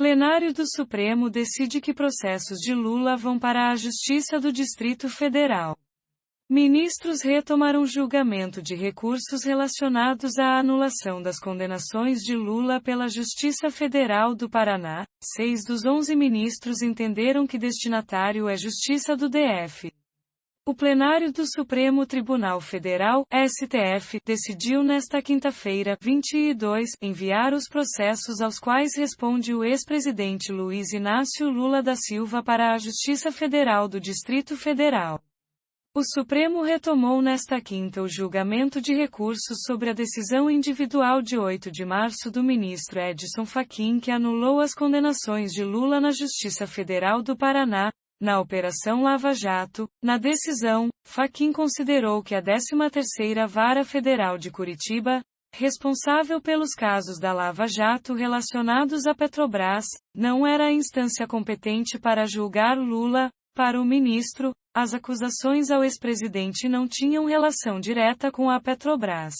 Plenário do Supremo decide que processos de Lula vão para a Justiça do Distrito Federal. Ministros retomaram julgamento de recursos relacionados à anulação das condenações de Lula pela Justiça Federal do Paraná. 6 dos 11 ministros entenderam que destinatário é Justiça do DF. O plenário do Supremo Tribunal Federal, STF, decidiu nesta quinta-feira, 22, enviar os processos aos quais responde o ex-presidente Luiz Inácio Lula da Silva para a Justiça Federal do Distrito Federal. O Supremo retomou nesta quinta o julgamento de recursos sobre a decisão individual de 8 de março do ministro Edson Fachin que anulou as condenações de Lula na Justiça Federal do Paraná, na Operação Lava Jato. Na decisão, Fachin considerou que a 13ª Vara Federal de Curitiba, responsável pelos casos da Lava Jato relacionados à Petrobras, não era a instância competente para julgar Lula. Para o ministro, as acusações ao ex-presidente não tinham relação direta com a Petrobras.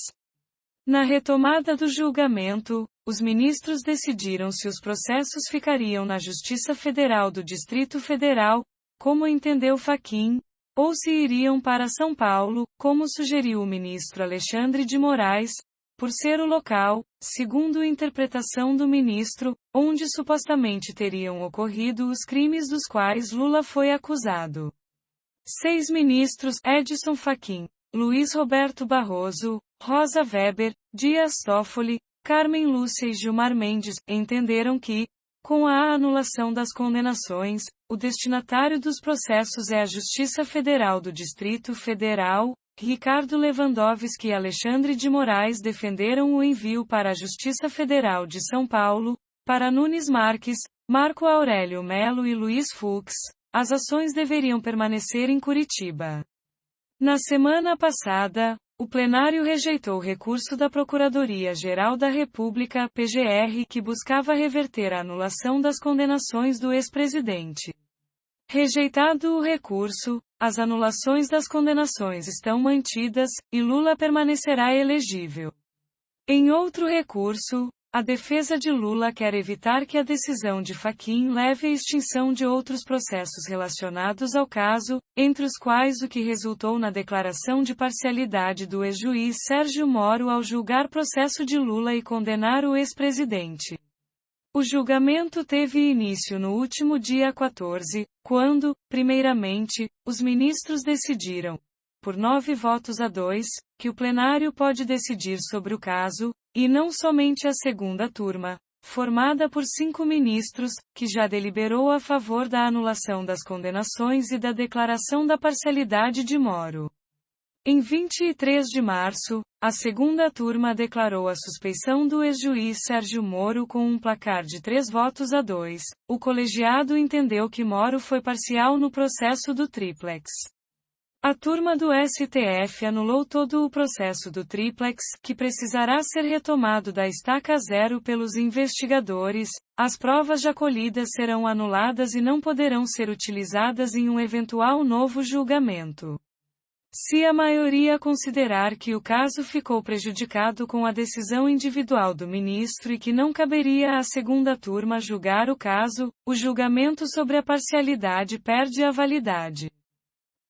Na retomada do julgamento, os ministros decidiram se os processos ficariam na Justiça Federal do Distrito Federal, como entendeu Fachin, ou se iriam para São Paulo, como sugeriu o ministro Alexandre de Moraes, por ser o local, segundo a interpretação do ministro, onde supostamente teriam ocorrido os crimes dos quais Lula foi acusado. 6 ministros, Edson Fachin, Luiz Roberto Barroso, Rosa Weber, Dias Toffoli, Carmen Lúcia e Gilmar Mendes, entenderam que, com a anulação das condenações, o destinatário dos processos é a Justiça Federal do Distrito Federal. Ricardo Lewandowski e Alexandre de Moraes defenderam o envio para a Justiça Federal de São Paulo. Para Nunes Marques, Marco Aurélio Melo e Luiz Fux, as ações deveriam permanecer em Curitiba. Na semana passada, o plenário rejeitou o recurso da Procuradoria-Geral da República, PGR, que buscava reverter a anulação das condenações do ex-presidente. Rejeitado o recurso, as anulações das condenações estão mantidas, e Lula permanecerá elegível. Em outro recurso, a defesa de Lula quer evitar que a decisão de Fachin leve à extinção de outros processos relacionados ao caso, entre os quais o que resultou na declaração de parcialidade do ex-juiz Sérgio Moro ao julgar processo de Lula e condenar o ex-presidente. O julgamento teve início no último dia 14, quando, primeiramente, os ministros decidiram, por 9-2, que o plenário pode decidir sobre o caso, e não somente a segunda turma, formada por 5 ministros, que já deliberou a favor da anulação das condenações e da declaração da parcialidade de Moro. Em 23 de março, a segunda turma declarou a suspeição do ex-juiz Sérgio Moro com um placar de 3-2. O colegiado entendeu que Moro foi parcial no processo do Triplex. A turma do STF anulou todo o processo do Triplex, que precisará ser retomado da estaca zero pelos investigadores. As provas já colhidas serão anuladas e não poderão ser utilizadas em um eventual novo julgamento. Se a maioria considerar que o caso ficou prejudicado com a decisão individual do ministro e que não caberia à segunda turma julgar o caso, o julgamento sobre a parcialidade perde a validade.